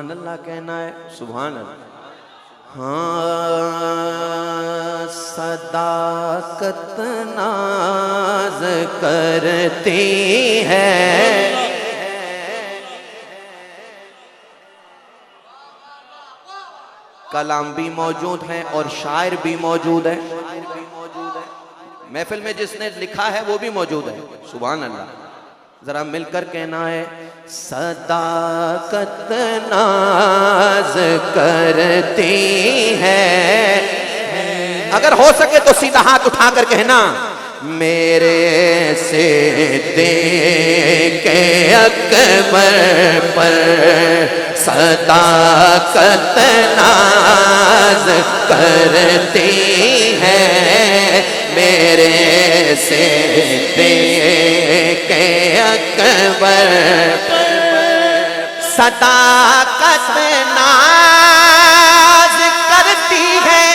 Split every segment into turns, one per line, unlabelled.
सुभान अल्लाह कहना है, सुभान अल्लाह। हाँ, सदाकत नाज करती है, कलाम भी मौजूद है और शायर भी मौजूद है। महफिल में जिसने लिखा है वो भी मौजूद है। सुभान अल्लाह। जरा मिलकर कहना है, सदाकत नाज करती है। अगर हो सके तो सीधा हाथ उठाकर कहना, मेरे से के अकबर पर सदाकत नाज करती है, मेरे से के अकबर पर सदाकत नाज करती है,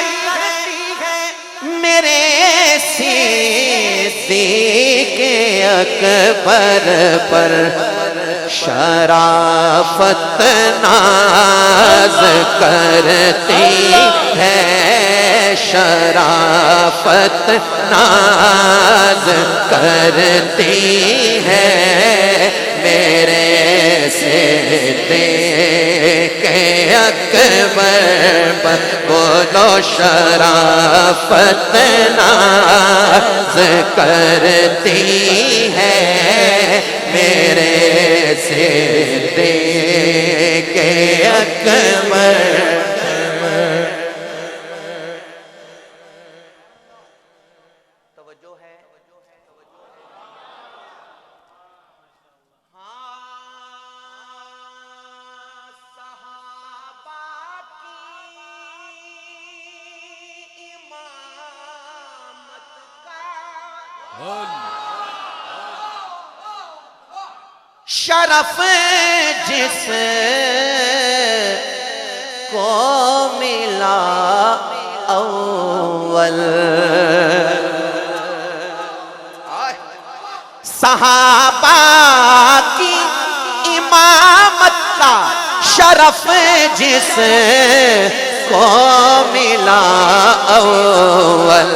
मेरे के अकबर पर शराफत नाज करती है, शराफत नाज करती है, मेरे से के अकबर पर बोलो शराफत नाज करती है, मेरे से के अकबर। तवज्जो है। शरफ जिस को मिला अव्वल, सहाबा की इमामत का शरफ जिस को मिला अव्वल,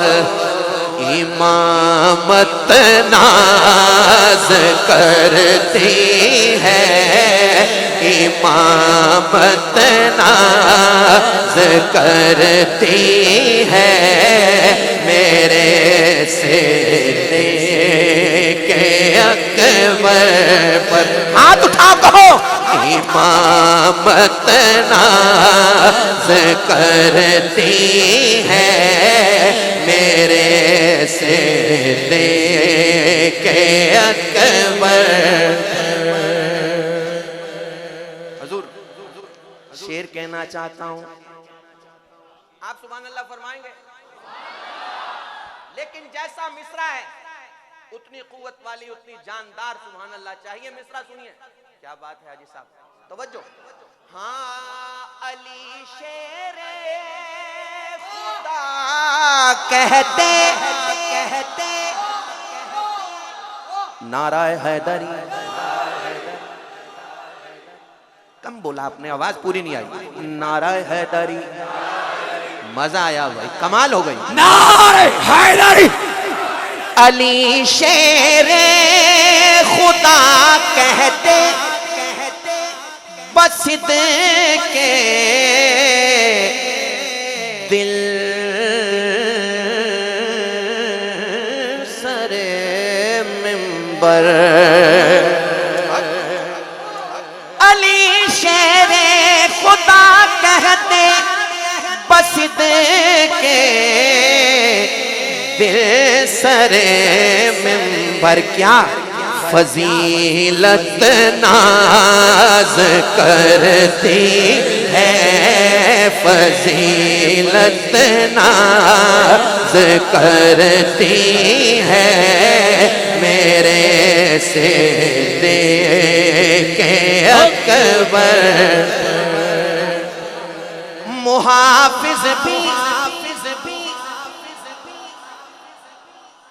इमामत नाज करती है, इमामत नाज करती है, मेरे से के अकबर पर हाथ उठा कहो, इमामत नाज करती है, मेरे से के अकबर। हुजूर शेर कहना चाहता हूं, आप सुभान अल्लाह फरमाएंगे, लेकिन जैसा मिसरा है उतनी कुव्वत वाली, उतनी जानदार सुभान अल्लाह चाहिए। मिसरा सुनिए, क्या बात है हाजी साहब, तवज्जो। हाँ, अली शेरे खुदा कहते कहते नाराए हैदरी। कम बोला आपने, आवाज पूरी नहीं आई। नाराए हैदरी, मजा आया भाई, कमाल हो गई। नाराए हैदरी। अली शेरे खुदा कहते कहते बस के दिल सरे मिंबर। अली शेरे खुदा कहते बस के दिल सरे मिंबर। क्या फजीलत नाज करती है, फजीलत नाज करती है, मेरे से के अकबर। मुहाफिज भी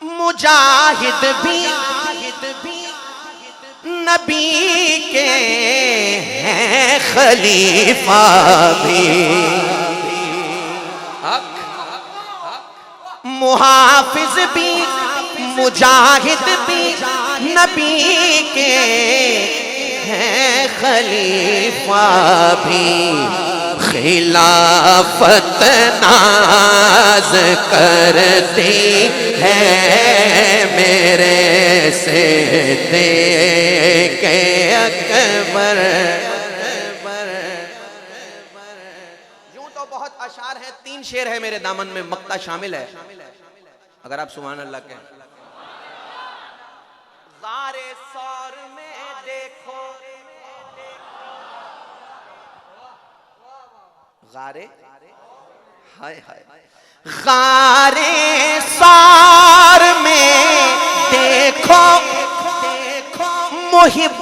मुजाहिद भी नबी के हैं खलीफा भी, मुहाफिज भी मुजाहिद भी नबी के हैं खलीफा भी, खिलाफत नाज करती है मेरे से दे के अकबर। यूं तो बहुत अशार है, 3 शेर है मेरे दामन में, मक्ता शामिल है। अगर आप सुभान अल्लाह कहें। गारे सौर में देखो, गारे हाय हाय, गारे सौर में देखो, मुहिब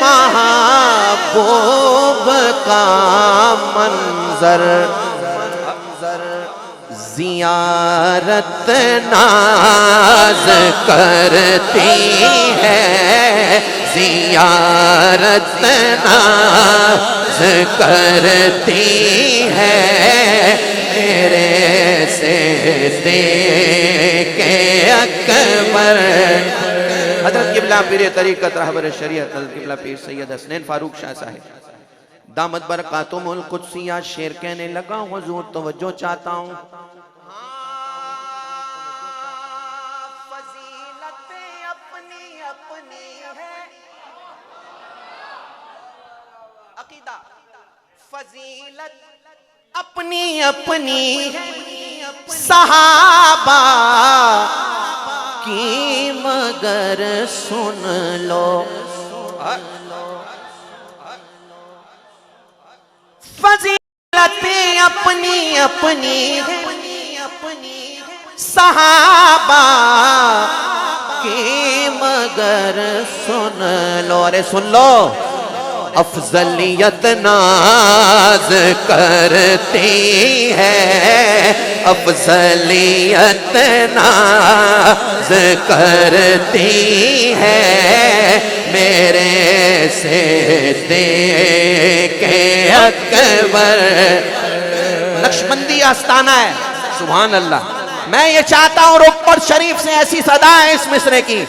महबूब का मंजर, जियारत नाज करती है, जियारत नाज करती है मेरे से दे के अकबर। हज़रत क़िबला पीर तरीक़त रहबर शरीयत हज़रत क़िबला पीर सैयद हसनैन फारूक शाह साहिब दामत बरकातुहुल कुद्सिया शेर कहने लगा, हुज़ूर तवज्जो चाहता हूँ। फजीलत अपनी अपनी सहाबा की, मगर सुन लो फजीलत अपनी अपनी सहाबा की, मगर सुन लो। अरे सुन लो, अफजलियत नाज करती है, अफजलियत नाज करती है मेरे से दे के अकबर। नक्शबंदी आस्ताना है, सुभान अल्लाह। मैं ये चाहता हूँ रोपड़ शरीफ से ऐसी सदा है इस मिसरे की।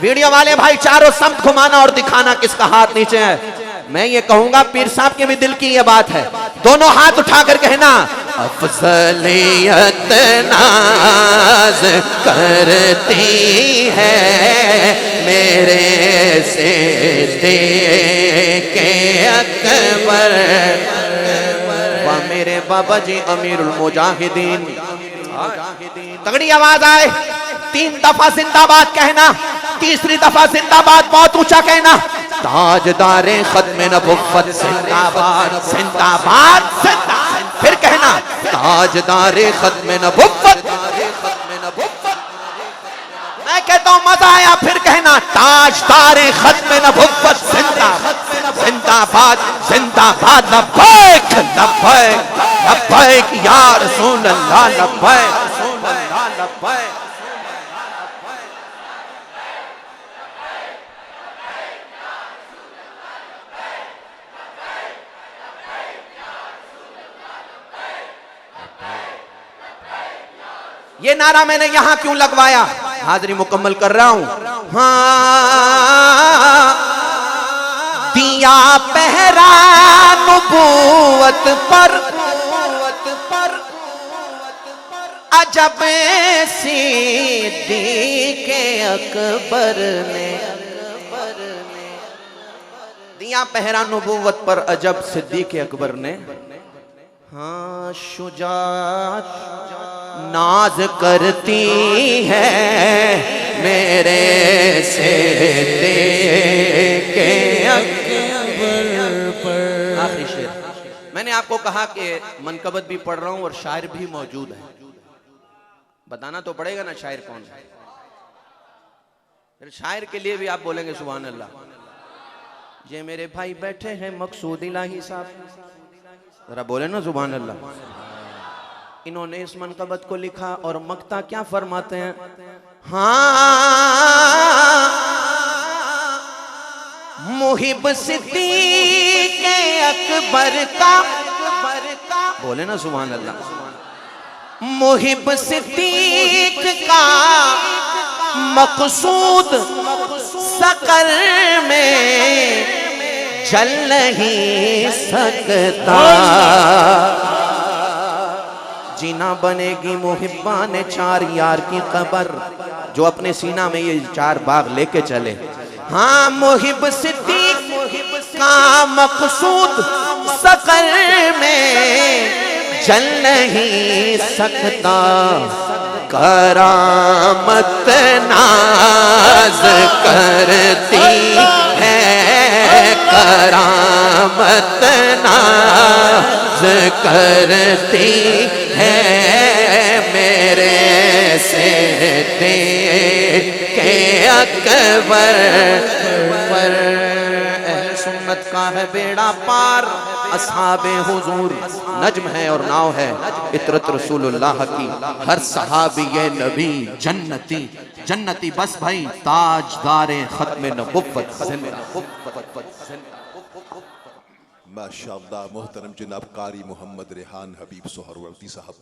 वीडियो वाले भाई चारों समत घुमाना और दिखाना किसका हाथ नीचे है। मैं ये कहूंगा पीर साहब के भी दिल की ये बात है, दोनों हाथ उठाकर कहना, अफजलियत नाज करती है मेरे से दे के अकबर। वाह मेरे बाबा जी अमीरुल मुजाहिदीन। तगड़ी आवाज आए, 3 दफा जिंदाबाद कहना, तीसरी दफा जिंदाबाद बहुत ऊंचा कहना। ताजदारे खत्म नबुव्वत जिंदाबाद जिंदाबाद जिंदाबाद। फिर कहना, ताजदारे खत्म नबुव्वत। मैं कहता हूं मजा आया, फिर कहना, ताजदारे खत्म नबुव्वत जिंदाबाद जिंदाबाद जिंदाबाद। लब्बैक लब्बैक लब्बैक या रसूल अल्लाह, लब्बैक लब्बैक। ये नारा मैंने यहां क्यों लगवाया, हाजिरी मुकम्मल कर रहा हूं। हाँ, दिया पहरा नबूवत पर, अजब सिद्दीक़ अकबर ने। दिया पहरा नबूवत पर अजब सिद्दीक़ अकबर ने। हाँ, शुजाअत नाज करती है मेरे से दे के अकबर पर। आखिरी शेर मैंने आपको कहा कि मनकबत भी पढ़ रहा हूं और शायर भी मौजूद है, बताना तो पड़ेगा ना शायर कौन है। फिर शायर के लिए भी आप बोलेंगे सुभान अल्लाह। ये मेरे भाई बैठे हैं मकसूद इलाही साहब, जरा बोले ना सुभान अल्लाह। इन्होंने इस मनकबत को लिखा और मक्ता क्या फरमाते हैं। हाँ, मुहिब सिद्दीक अकबर का, बोले ना सुभान अल्लाह। मुहिब सिद्दीक का मकसूद सकर में जल नहीं सकता। जीना बनेगी मुहिब्बा ने चार यार की कबर, जो अपने सीना में ये चार बाग लेके चले। हाँ मुहिब सिद्दीक का मकसूद सकर में जल नहीं सकता। करामत नाज करती है, करामत नाज करती है, मेरे से दे के अकबर पर। अहले सुन्नत का है बेड़ा पार, असहाबे हुजूर नज्म है और नाव है इतरत रसूलुल्लाह की। हर सहाबी ये नबी जन्नती जन्नती, बस भाई ताजदारे खत्म नबुव्वत
माशाअल्लाह। मोहतरम जनाब कारी मोहम्मद रेहान हबीब सोहरवर्दी साहब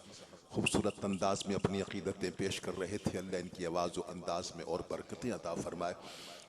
खूबसूरत अंदाज में अपनी अकीदतें पेश कर रहे थे। अल्लाह इनकी आवाज़ व अंदाज में और बरकतें अता फरमाए।